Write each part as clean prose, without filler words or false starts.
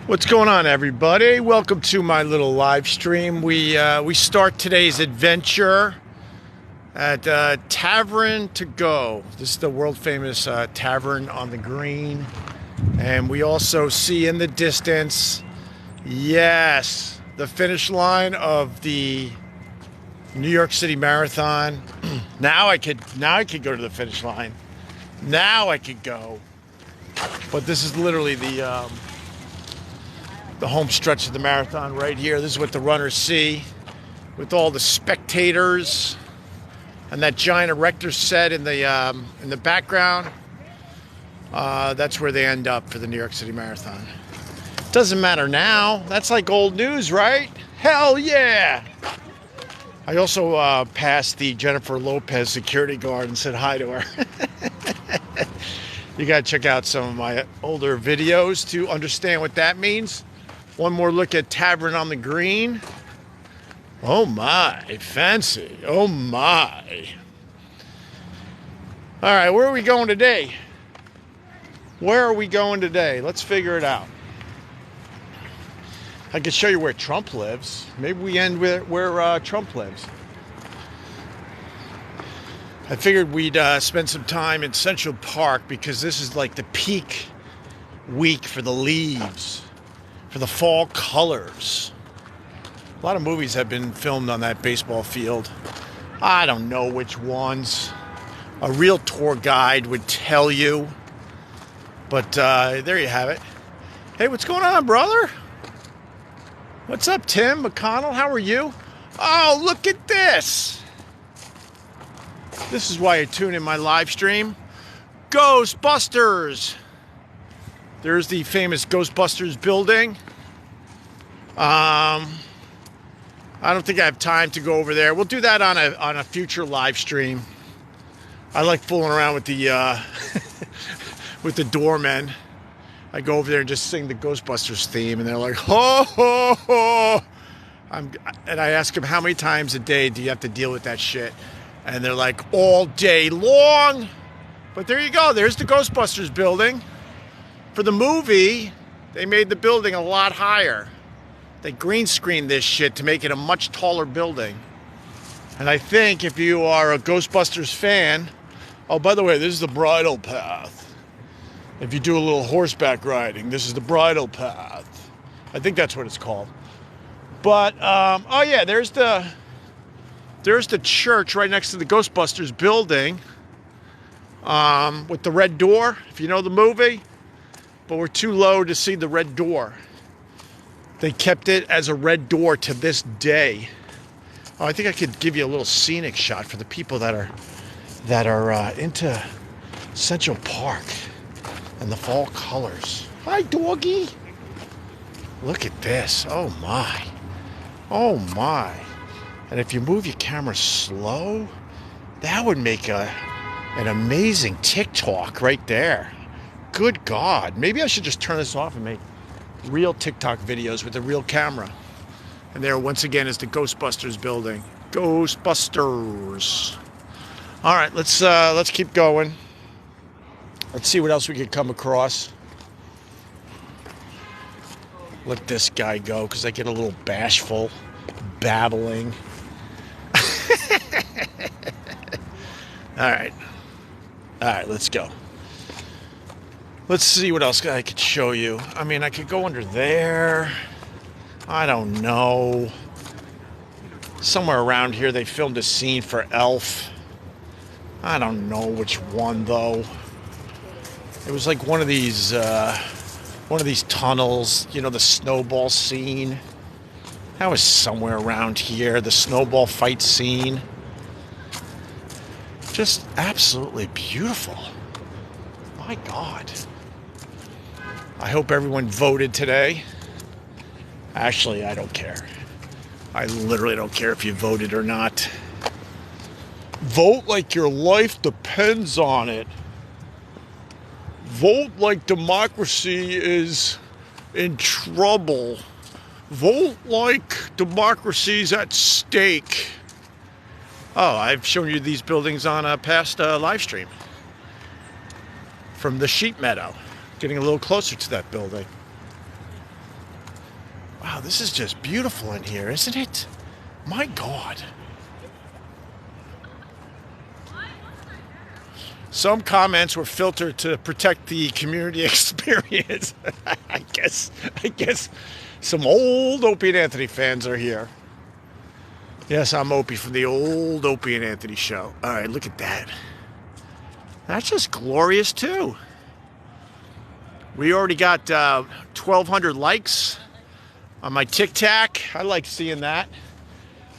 What's going on, everybody? Welcome to my little live stream. We start today's adventure at Tavern to Go. This is the world famous tavern on the green, and we also see in the distance, yes, the finish line of the New York City Marathon. Now I could go to the finish line. Now I could go, but this is literally the home stretch of the marathon right here. This is what the runners see with all the spectators and that giant erector set in the background. That's where they end up for the New York City Marathon. Doesn't matter now. That's like old news, right? Hell yeah! I also passed the Jennifer Lopez security guard and said hi to her. You gotta check out some of my older videos to understand what that means. One more look at Tavern on the Green. Oh my, fancy. Oh my. All right, where are we going today? Where are we going today? Let's figure it out. I can show you where Trump lives. Maybe we end where Trump lives. I figured we'd spend some time in Central Park because this is like the peak week for the leaves. For the fall colors. A lot of movies have been filmed on that baseball field. I don't know which ones. A real tour guide would tell you. But there you have it. Hey, what's going on, brother? What's up, Tim McConnell? How are you? Oh, look at this. This is why I tune in my live stream. Ghostbusters. There's the famous Ghostbusters building. I don't think I have time to go over there. We'll do that on a future live stream. I like fooling around with the with the doormen. I go over there and just sing the Ghostbusters theme, and they're like, ho, ho, ho. And I ask them, how many times a day do you have to deal with that shit? And they're like, all day long. But there you go. There's the Ghostbusters building. For the movie, they made the building a lot higher. They green screened this shit to make it a much taller building. And I think if you are a Ghostbusters fan, oh, by the way, this is the bridle path. If you do a little horseback riding, this is the bridle path. I think that's what it's called. But, oh yeah, there's the church right next to the Ghostbusters building with the red door, if you know the movie. But we're too low to see the red door. They kept it as a red door to this day. Oh, I think I could give you a little scenic shot for the people that are into Central Park and the fall colors. Hi, doggy. Look at this. Oh my. Oh my. And if you move your camera slow, that would make an amazing TikTok right there. Good God. Maybe I should just turn this off and make real TikTok videos with a real camera. And there, once again, is the Ghostbusters building. Ghostbusters. All right, let's keep going. Let's see what else we could come across. Let this guy go, because I get a little bashful, babbling. All right, let's go. Let's see what else I could show you. I mean, I could go under there. I don't know. Somewhere around here they filmed a scene for Elf. I don't know which one though. It was like one of these tunnels, you know, the snowball scene. That was somewhere around here, the snowball fight scene. Just absolutely beautiful. My God. I hope everyone voted today. Actually, I don't care. I literally don't care if you voted or not. Vote like your life depends on it. Vote like democracy is in trouble. Vote like democracy's at stake. Oh, I've shown you these buildings on a past live stream. From the sheep meadow. Getting a little closer to that building. Wow, this is just beautiful in here, isn't it? My God. Some comments were filtered to protect the community experience. I guess some old Opie and Anthony fans are here. Yes, I'm Opie from the old Opie and Anthony show. All right, look at that. That's just glorious too. We already got 1,200 likes on my TikTok. I like seeing that.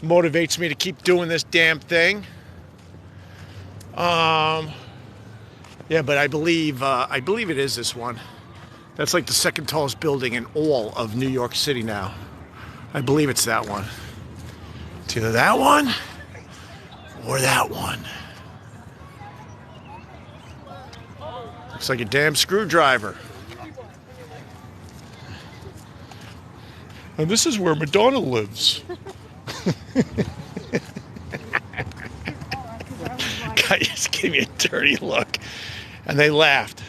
Motivates me to keep doing this damn thing. Yeah, but I believe it is this one. That's like the second tallest building in all of New York City now. I believe it's that one. It's either that one or that one. Looks like a damn screwdriver. And this is where Madonna lives. Guy just gave me a dirty look. And they laughed.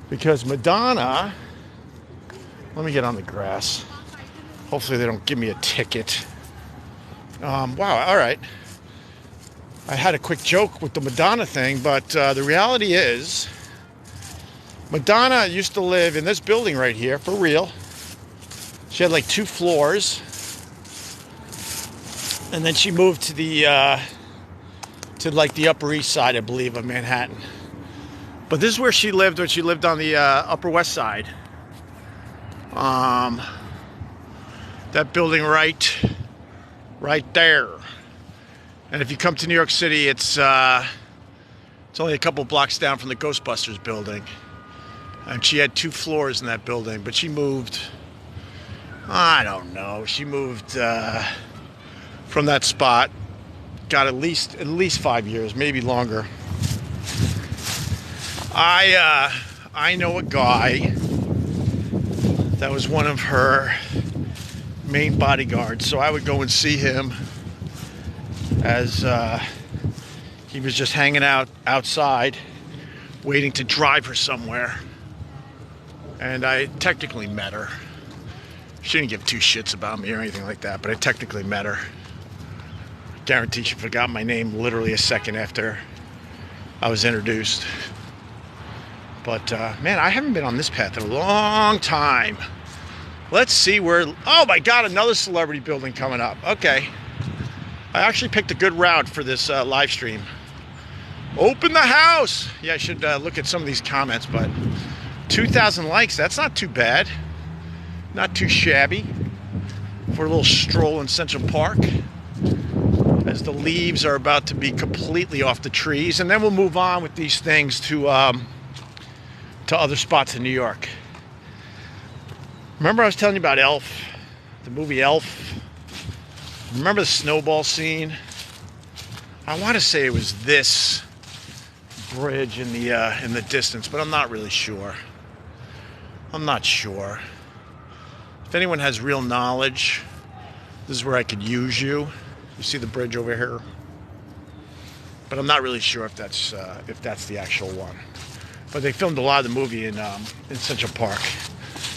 Because Madonna... Let me get on the grass. Hopefully they don't give me a ticket. Wow, all right. I had a quick joke with the Madonna thing, but the reality is... Madonna used to live in this building right here, for real. She had like 2 floors. And then she moved to the... to like the Upper East Side, I believe, of Manhattan. But this is where she lived when she lived on the Upper West Side. That building right there. And if you come to New York City, it's only a couple blocks down from the Ghostbusters building. And she had 2 floors in that building, but she moved. I don't know. She moved from that spot. Got at least 5 years, maybe longer. I know a guy that was one of her main bodyguards, so I would go and see him as he was just hanging out outside, waiting to drive her somewhere. And I technically met her. She didn't give 2 shits about me or anything like that, but I technically met her. Guarantee she forgot my name literally a second after I was introduced. But man, I haven't been on this path in a long time. Let's see where... Oh my God, another celebrity building coming up. Okay. I actually picked a good route for this live stream. Open the house! Yeah, I should look at some of these comments, but 2,000 likes, that's not too bad. Not too shabby for a little stroll in Central Park. As the leaves are about to be completely off the trees, and then we'll move on with these things to other spots in New York. Remember I was telling you about Elf, the movie Elf? Remember the snowball scene? I want to say it was this bridge in the distance, but I'm not really sure. I'm not sure. If anyone has real knowledge, this is where I could use you. You see the bridge over here? But I'm not really sure if that's the actual one. But they filmed a lot of the movie in Central Park.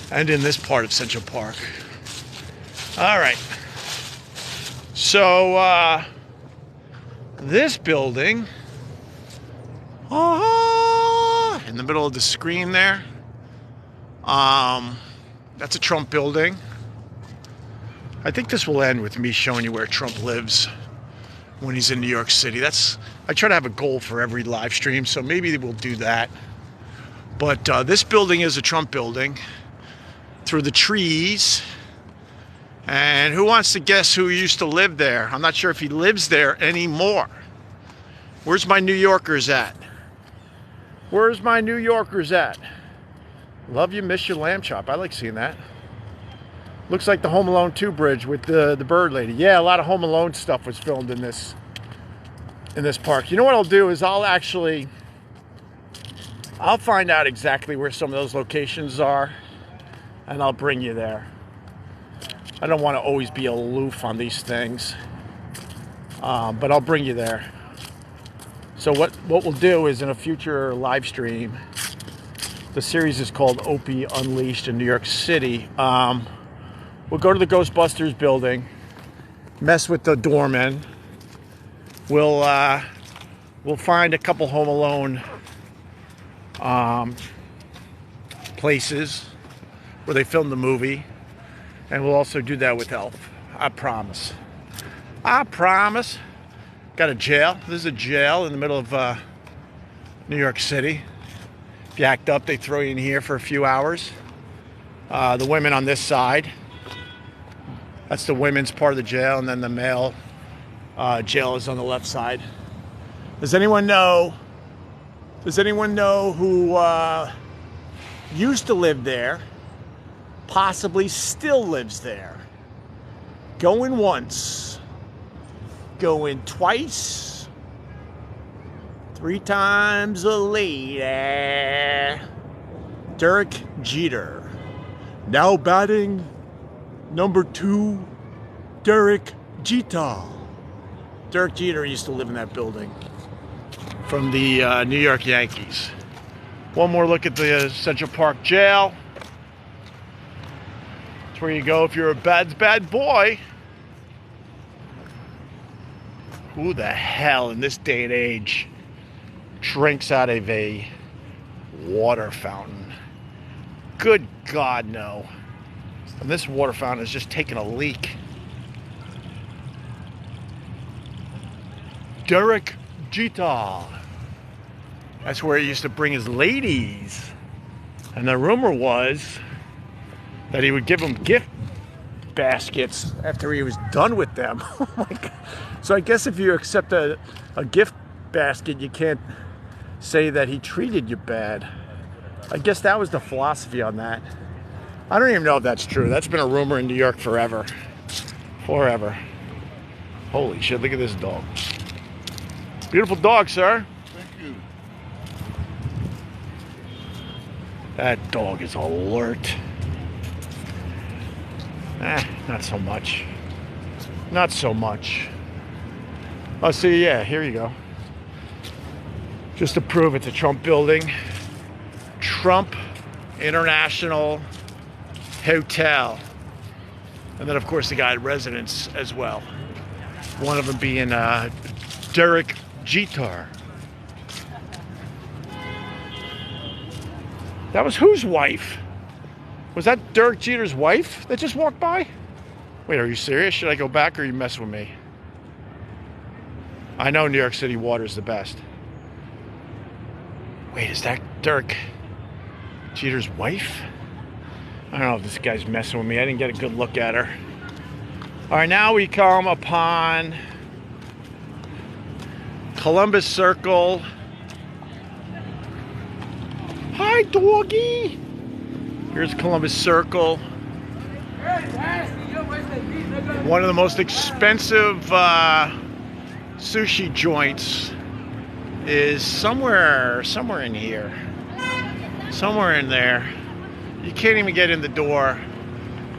And in this part of Central Park. All right. So, this building... in the middle of the screen there. That's a Trump building. I think this will end with me showing you where Trump lives when he's in New York City. I try to have a goal for every live stream, so maybe we'll do that. But this building is a Trump building through the trees. And who wants to guess who used to live there? I'm not sure if he lives there anymore. Where's my New Yorkers at? Where's my New Yorkers at? Love you, miss your lamb chop. I like seeing that. Looks like the Home Alone 2 bridge with the bird lady. Yeah, a lot of Home Alone stuff was filmed in this park. You know what I'll do is I'll find out exactly where some of those locations are, and I'll bring you there. I don't want to always be aloof on these things, but I'll bring you there. So what we'll do is in a future live stream, the series is called Opie Unleashed in New York City. We'll go to the Ghostbusters building, mess with the doorman. We'll find a couple Home Alone places where they filmed the movie, and we'll also do that with Elf. I promise. I promise. Got a jail. This is a jail in the middle of New York City. If you act up, they throw you in here for a few hours. The women on this side. That's the women's part of the jail, and then the male jail is on the left side. Does anyone know who used to live there, possibly still lives there? Going once, going twice, 3 times a lady. Derek Jeter. Now batting number 2, Derek Jeter. Derek Jeter used to live in that building from the New York Yankees. One more look at the Central Park Jail. That's where you go if you're a bad boy. Who the hell in this day and age drinks out of a water fountain? Good God, no. And this water fountain is just taking a leak. Derek Jeter. That's where he used to bring his ladies. And the rumor was that he would give them gift baskets after he was done with them. Oh my God. So I guess if you accept a gift basket, you can't say that he treated you bad. I guess that was the philosophy on that. I don't even know if that's true. That's been a rumor in New York forever. Forever. Holy shit, look at this dog. Beautiful dog, sir. Thank you. That dog is alert. Not so much. Not so much. Oh, see, yeah, here you go. Just to prove it's a Trump building. Trump International Hotel. And then, of course, the guy at residence as well. One of them being Derek Jeter. That was whose wife? Was that Derek Jeter's wife that just walked by? Wait, are you serious? Should I go back or are you messing with me? I know New York City water is the best. Wait, is that Derek Jeter's wife? I don't know if this guy's messing with me. I didn't get a good look at her. All right, now we come upon Columbus Circle. Hi, doggy. Here's Columbus Circle. One of the most expensive sushi joints is somewhere in here. Somewhere in there. You can't even get in the door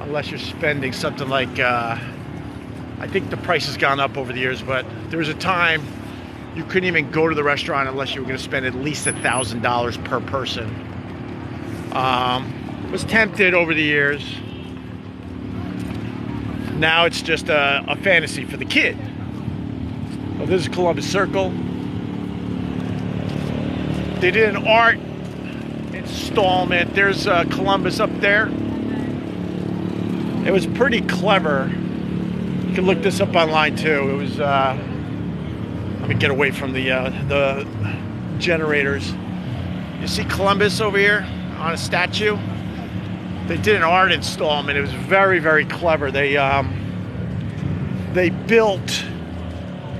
unless you're spending something like, I think the price has gone up over the years, but there was a time you couldn't even go to the restaurant unless you were going to spend at least $1,000 per person. Was tempted over the years. Now it's just a fantasy for the kid. Well, this is Columbus Circle. They did an art installment. There's Columbus up there. It was pretty clever. You can look this up online too. It was, let me get away from the generators. You see Columbus over here on a statue? They did an art installment. It was very, very clever. They built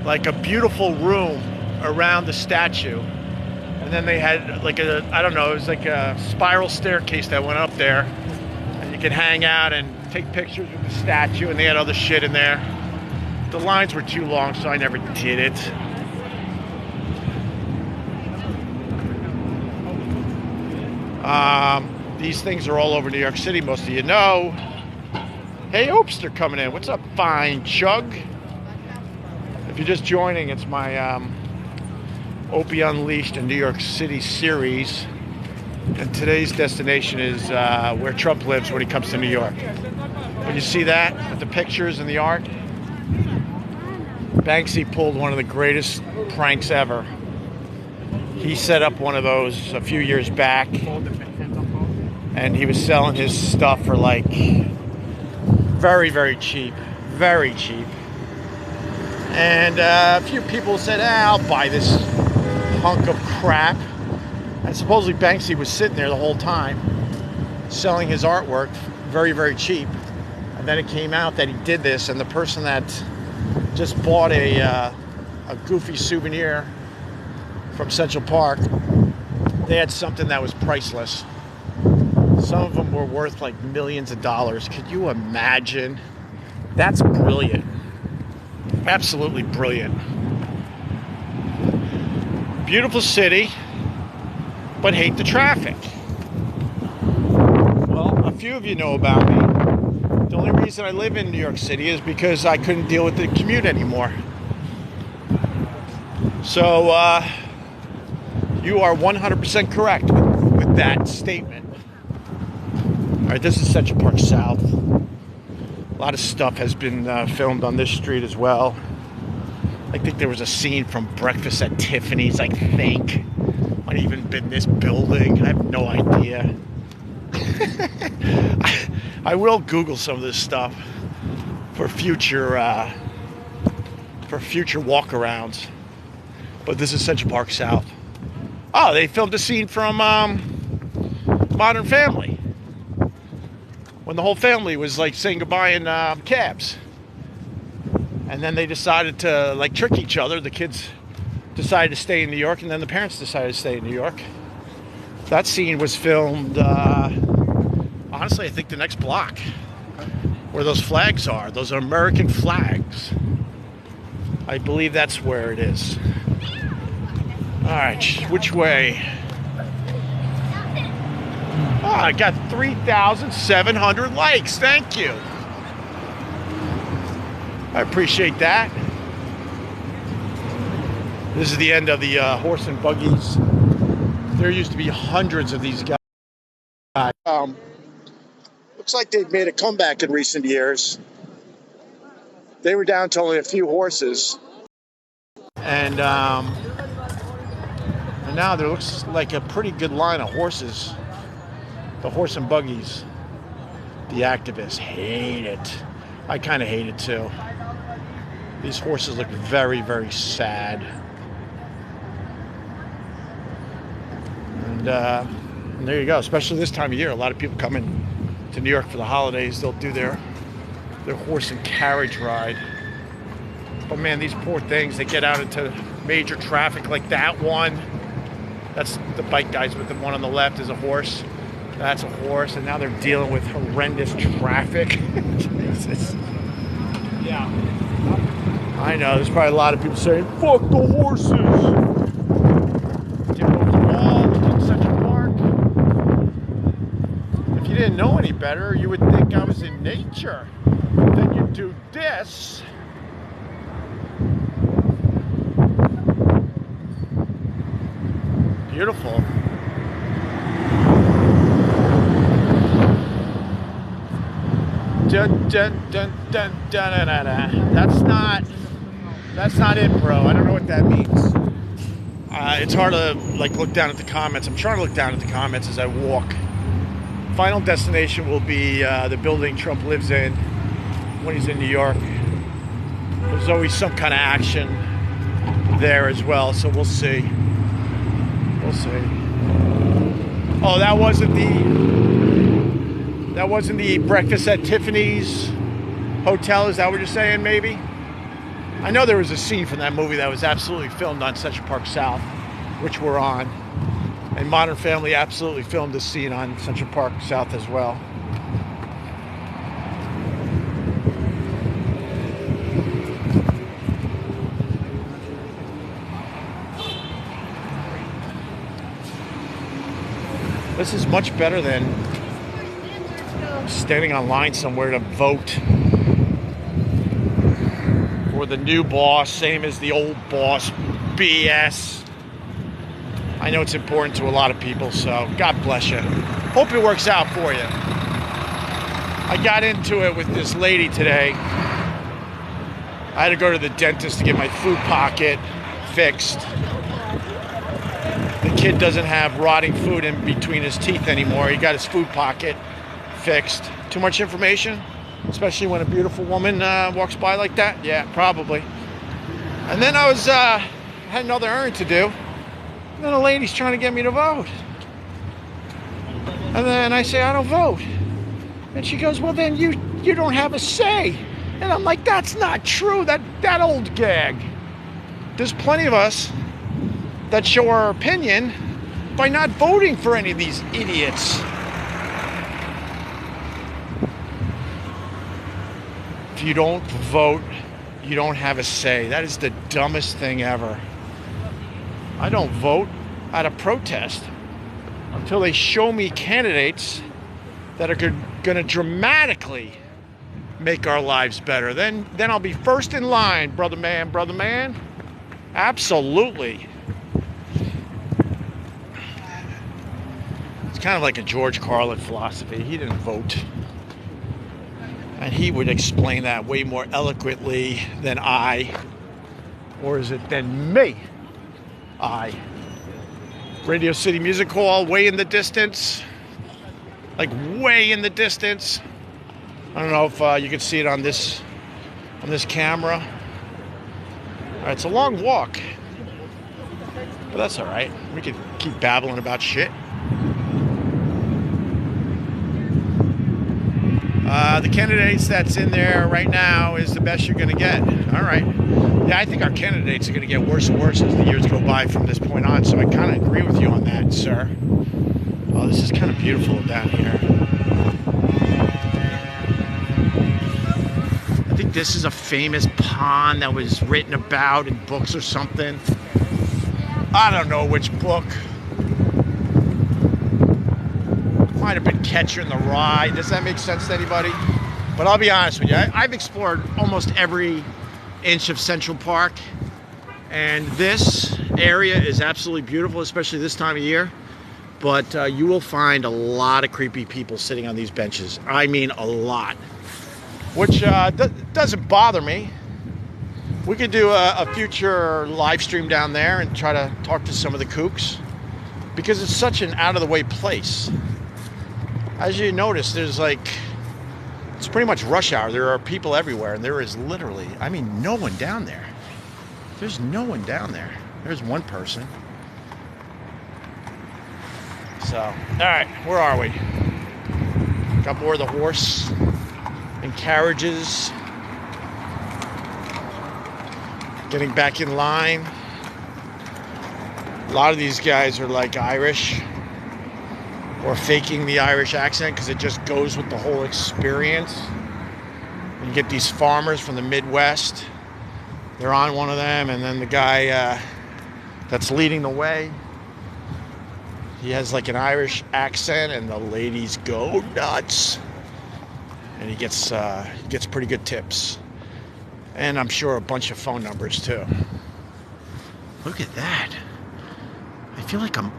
like a beautiful room around the statue. And then they had like I don't know, it was like a spiral staircase that went up there. And you could hang out and take pictures with the statue, and they had other shit in there. The lines were too long, so I never did it. These things are all over New York City, most of you know. Hey, Opster coming in. What's up, fine chug? If you're just joining, it's my Opie Unleashed in New York City series. And today's destination is where Trump lives when he comes to New York. When you see that with the pictures and the art, Banksy pulled one of the greatest pranks ever. He set up one of those a few years back, and he was selling his stuff for like very, very cheap. Very cheap. And a few people said, I'll buy this hunk of crap. And supposedly Banksy was sitting there the whole time selling his artwork very, very cheap. And then it came out that he did this, and the person that just bought a goofy souvenir from Central Park, they had something that was priceless. Some of them were worth like millions of dollars. Could you imagine? That's brilliant. Absolutely brilliant. Beautiful city, but hate the traffic. Well, a few of you know about me. The only reason I live in New York City is because I couldn't deal with the commute anymore. So, you are 100% correct with that statement. All right, this is Central Park South. A lot of stuff has been filmed on this street as well. I think there was a scene from Breakfast at Tiffany's, I think. Might have even been this building. I have no idea. I will Google some of this stuff for future walk-arounds. But this is Central Park South. Oh, they filmed a scene from Modern Family, when the whole family was like saying goodbye in cabs. And then they decided to like trick each other. The kids decided to stay in New York, and then the parents decided to stay in New York. That scene was filmed, honestly, I think the next block, where those flags are. Those are American flags. I believe that's where it is. All right, which way? Oh, I got 3,700 likes. Thank you. I appreciate that. This is the end of the horse and buggies. There used to be hundreds of these guys. Looks like they've made a comeback in recent years. They were down to only a few horses. And now there looks like a pretty good line of horses. The horse and buggies. The activists hate it. I kind of hate it too. These horses look very, very sad. And there you go. Especially this time of year, a lot of people come in to New York for the holidays. They'll do their horse and carriage ride. But man, these poor things, they get out into major traffic like that one. That's the bike guys with the one on the left is a horse. That's a horse, and now they're dealing with horrendous traffic. Jesus. Yeah. I know, there's probably a lot of people saying, fuck the horses. In Central Park. If you didn't know any better, you would think I was in nature. Then you do this. Beautiful. Dun, dun, dun, dun, dun, dun, dun, dun. That's not it, bro. I don't know what that means. It's hard to like look down at the comments. I'm trying to look down at the comments as I walk. Final destination will be the building Trump lives in when he's in New York. There's always some kind of action there as well, so we'll see. We'll see. Oh, that wasn't the Breakfast at Tiffany's hotel. Is that what you're saying, maybe? I know there was a scene from that movie that was absolutely filmed on Central Park South, which we're on. And Modern Family absolutely filmed a scene on Central Park South as well. This is much better than standing online somewhere to vote for the new boss, same as the old boss. BS. I know it's important to a lot of people, so God bless you. Hope it works out for you. I got into it with this lady today. I had to go to the dentist to get my food pocket fixed. The kid doesn't have rotting food in between his teeth anymore. He got his food pocket fixed. Too much information? Especially when a beautiful woman walks by like that? Yeah, probably. And then I had another errand to do. And then a lady's trying to get me to vote. And then I say, I don't vote. And she goes, well, then you don't have a say. And I'm like, that's not true. That old gag. There's plenty of us that show our opinion by not voting for any of these idiots. If you don't vote, you don't have a say. That is the dumbest thing ever. I don't vote out of protest until they show me candidates that are going to dramatically make our lives better. Then I'll be first in line, brother man. Absolutely. It's kind of like a George Carlin philosophy. He didn't vote. And he would explain that way more eloquently than I. Or is it than me? Radio City Music Hall, way in the distance. Like way in the distance. I don't know if you can see it on this camera. All right, it's a long walk, but that's all right. We could keep babbling about shit. The candidates that's in there right now is the best you're going to get. All right. Yeah, I think our candidates are going to get worse and worse as the years go by from this point on. So I kind of agree with you on that, sir. Oh, this is kind of beautiful down here. I think this is a famous pond that was written about in books or something. I don't know which book. Might have been Catcher in the Rye. Does that make sense to anybody? But I'll be honest with you. I've explored almost every inch of Central Park. And this area is absolutely beautiful, especially this time of year. But you will find a lot of creepy people sitting on these benches. I mean, a lot. Which doesn't bother me. We could do a future live stream down there and try to talk to some of the kooks. Because it's such an out-of-the-way place. As you notice, there's it's pretty much rush hour. There are people everywhere, and there is literally, I mean, no one down there. There's no one down there. There's one person. So, all right, where are we? Got more of the horse and carriages. Getting back in line. A lot of these guys are like Irish. Or faking the Irish accent because it just goes with the whole experience. You get these farmers from the Midwest. They're on one of them, and then the guy that's leading the way, he has like an Irish accent, and the ladies go nuts. And he gets pretty good tips. And I'm sure a bunch of phone numbers too. Look at that. I feel like I'm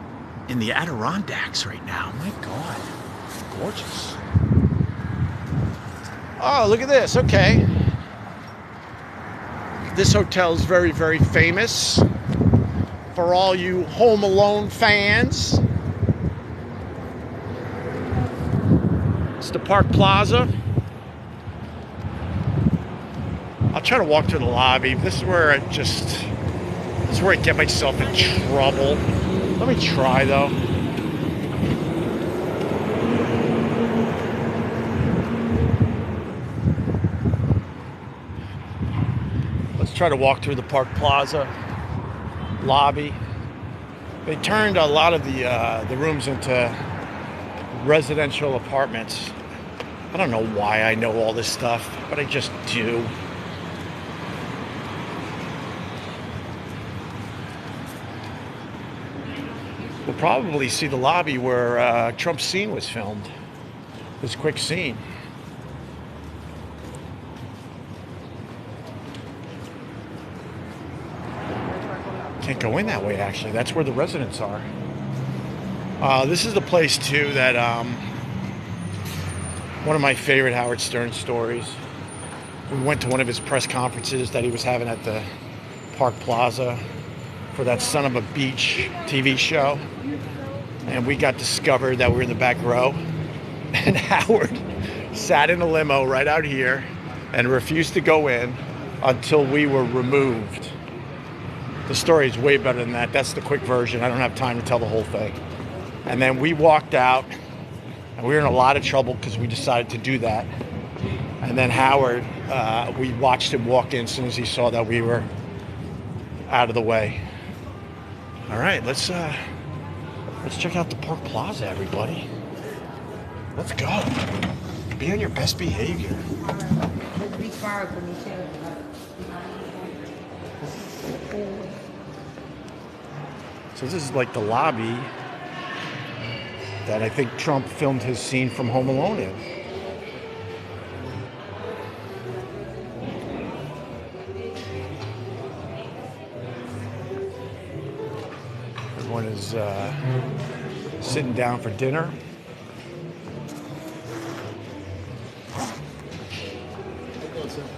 in the Adirondacks right now. My God. Gorgeous. Oh, look at this. Okay. This hotel is very, very famous for all you Home Alone fans. It's the Park Plaza. I'll try to walk through the lobby. This is where I get myself in trouble. Let me try, though. Let's try to walk through the Park Plaza lobby. They turned a lot of the rooms into residential apartments. I don't know why I know all this stuff, but I just do. We'll probably see the lobby where Trump's scene was filmed. This quick scene. Can't go in that way, actually. That's where the residents are. This is the place, too, that one of my favorite Howard Stern stories. We went to one of his press conferences that he was having at the Park Plaza for that Son of a Beach TV show. And we got discovered that we were in the back row. And Howard sat in a limo right out here and refused to go in until we were removed. The story is way better than that. That's the quick version. I don't have time to tell the whole thing. And then we walked out, and we were in a lot of trouble because we decided to do that. And then Howard, we watched him walk in as soon as he saw that we were out of the way. All right, let's check out the Park Plaza, everybody. Let's go. Be on your best behavior. So this is like the lobby that I think Trump filmed his scene from Home Alone in. Everyone is sitting down for dinner.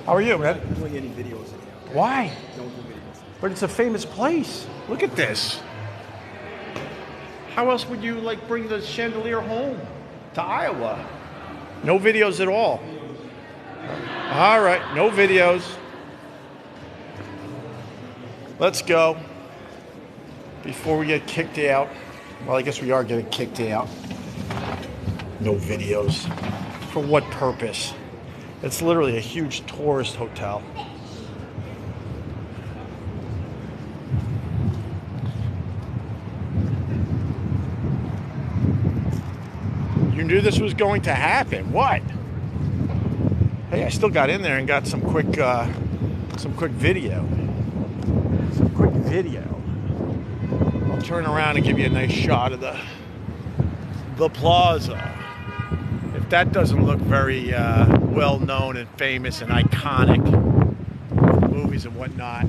How are you, man? I'm not doing any videos. Why? Don't do videos. But it's a famous place. Look at this. How else would you like bring the chandelier home to Iowa? No videos at all. All right, no videos. Let's go before we get kicked out. Well, I guess we are getting kicked out. No videos. For what purpose? It's literally a huge tourist hotel. You knew this was going to happen. What? Hey, I still got in there and got some quick video. Some quick video. I'll turn around and give you a nice shot of the plaza. If that doesn't look very well known and famous and iconic movies and whatnot,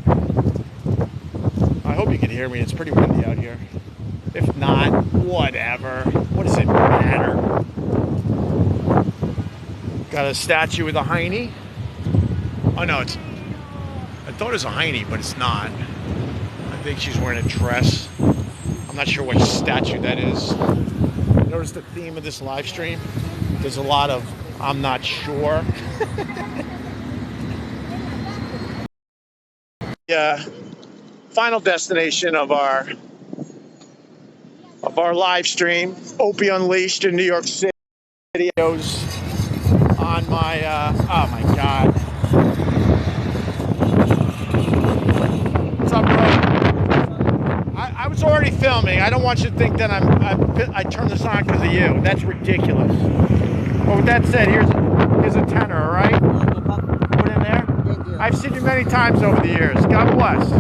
I hope you can hear me. It's pretty windy out here. If not, whatever. What does it matter? Got a statue with a hiney. Oh no, I thought it was a hiney, but it's not. I think she's wearing a dress. I'm not sure what statue that is. Notice the theme of this live stream? There's a lot of I'm not sure. Final destination of our live stream, Opie Unleashed in New York City. Videos on my oh my god. What's up, bro? I was already filming. I don't want you to think that I turned this on because of you. That's ridiculous. Well, with that said, here's a tenner, all right? Put in there. I've seen you many times over the years. God bless.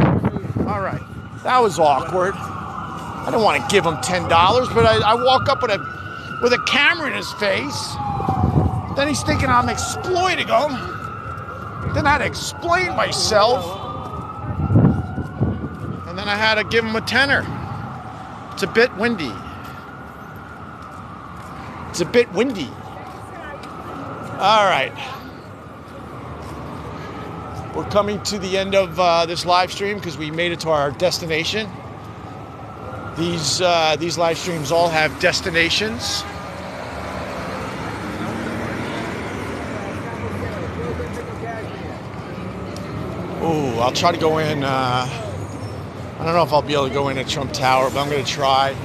All right. That was awkward. I don't want to give him $10, but I walk up with a camera in his face. Then he's thinking I'm exploiting him. Then I had to explain myself. And then I had to give him a tenner. It's a bit windy. It's a bit windy. All right. We're coming to the end of this live stream because we made it to our destination. These live streams all have destinations. Ooh, I'll try to go in. I don't know if I'll be able to go in at Trump Tower, but I'm going to try.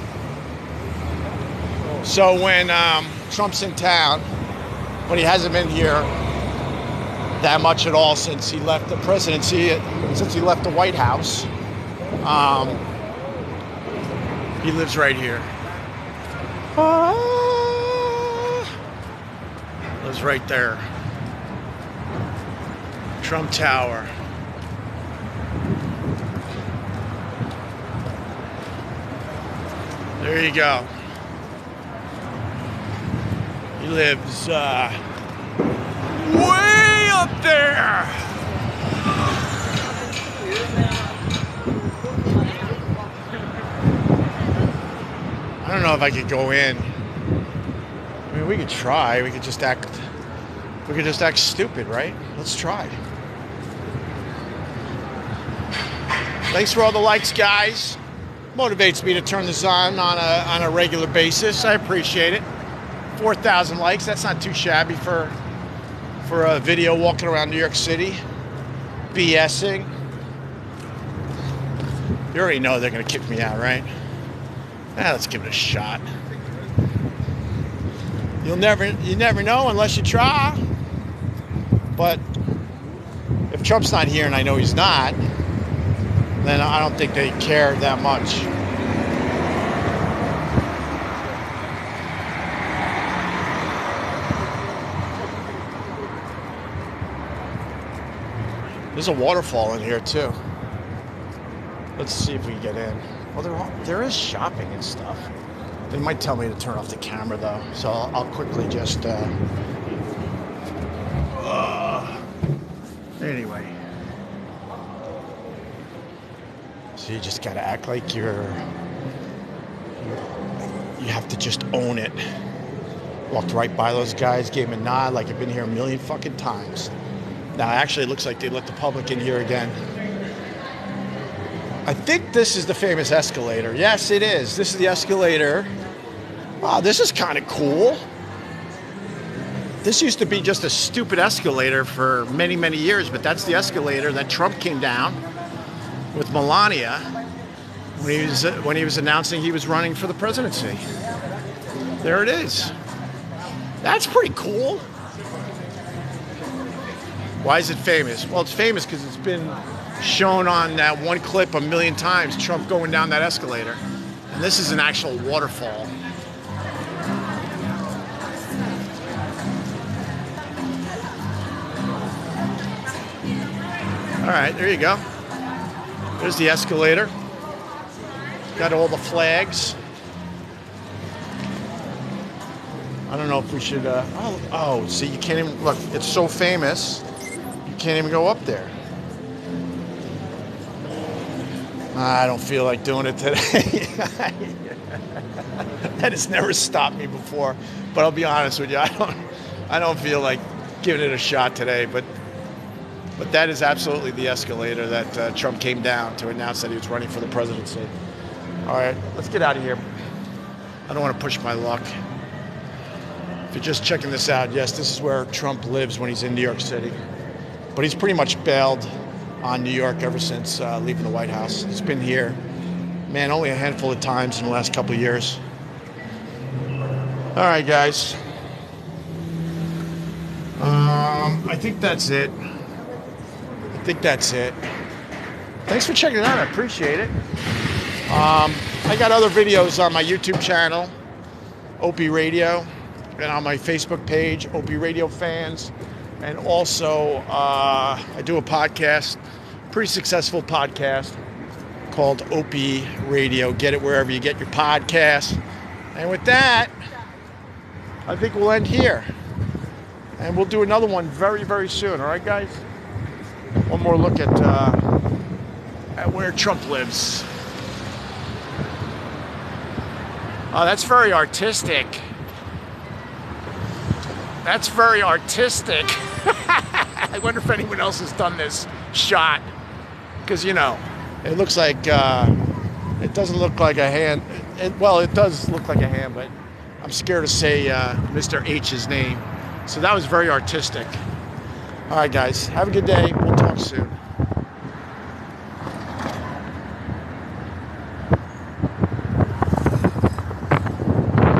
So when Trump's in town, when he hasn't been here that much at all since he left the presidency, since he left the White House, he lives right here. Lives right there. Trump Tower. There you go. He lives way up there. I don't know if I could go in. I mean, we could try. We could just act stupid, right? Let's try. Thanks for all the likes, guys. Motivates me to turn this on a regular basis. I appreciate it. 4,000 likes. That's not too shabby for a video walking around New York City, BSing. You already know they're gonna kick me out, right? Let's give it a shot. You never know unless you try. But if Trump's not here, and I know he's not, then I don't think they care that much. There's a waterfall in here too. Let's see if we can get in. Well, there is shopping and stuff. They might tell me to turn off the camera though, so I'll quickly just. Anyway, so you just gotta act like you have to just own it. Walked right by those guys, gave them a nod like I've been here a million fucking times. Now, actually, it looks like they let the public in here again. I think this is the famous escalator. Yes, it is. This is the escalator. Wow, this is kind of cool. This used to be just a stupid escalator for many, many years, but that's the escalator that Trump came down with Melania when he was announcing he was running for the presidency. There it is. That's pretty cool. Why is it famous? Well, it's famous because it's been shown on that one clip a million times, Trump going down that escalator. And this is an actual waterfall. All right, there you go. There's the escalator. Got all the flags. I don't know if we should, see, you can't even, look, it's so famous, you can't even go up there. I don't feel like doing it today. That has never stopped me before, but I'll be honest with you, I don't feel like giving it a shot today, but that is absolutely the escalator that Trump came down to announce that he was running for the presidency. All right, let's get out of here. I don't want to push my luck. If you're just checking this out, yes, this is where Trump lives when he's in New York City. But he's pretty much bailed on New York ever since leaving the White House. He's been here, man, only a handful of times in the last couple of years. All right, guys. I think that's it. Thanks for checking it out. I appreciate it. I got other videos on my YouTube channel, Opieradio, and on my Facebook page, Opieradio fans. And also, I do a podcast, pretty successful podcast called Opieradio. Get it wherever you get your podcasts. And with that, I think we'll end here. And we'll do another one very, very soon. All right, guys? One more look at where Trump lives. Oh, that's very artistic. That's very artistic. I wonder if anyone else has done this shot. Because, you know, it looks like, it doesn't look like a hand. Well, it does look like a hand, but I'm scared to say Mr. H's name. So that was very artistic. All right, guys. Have a good day. We'll talk soon.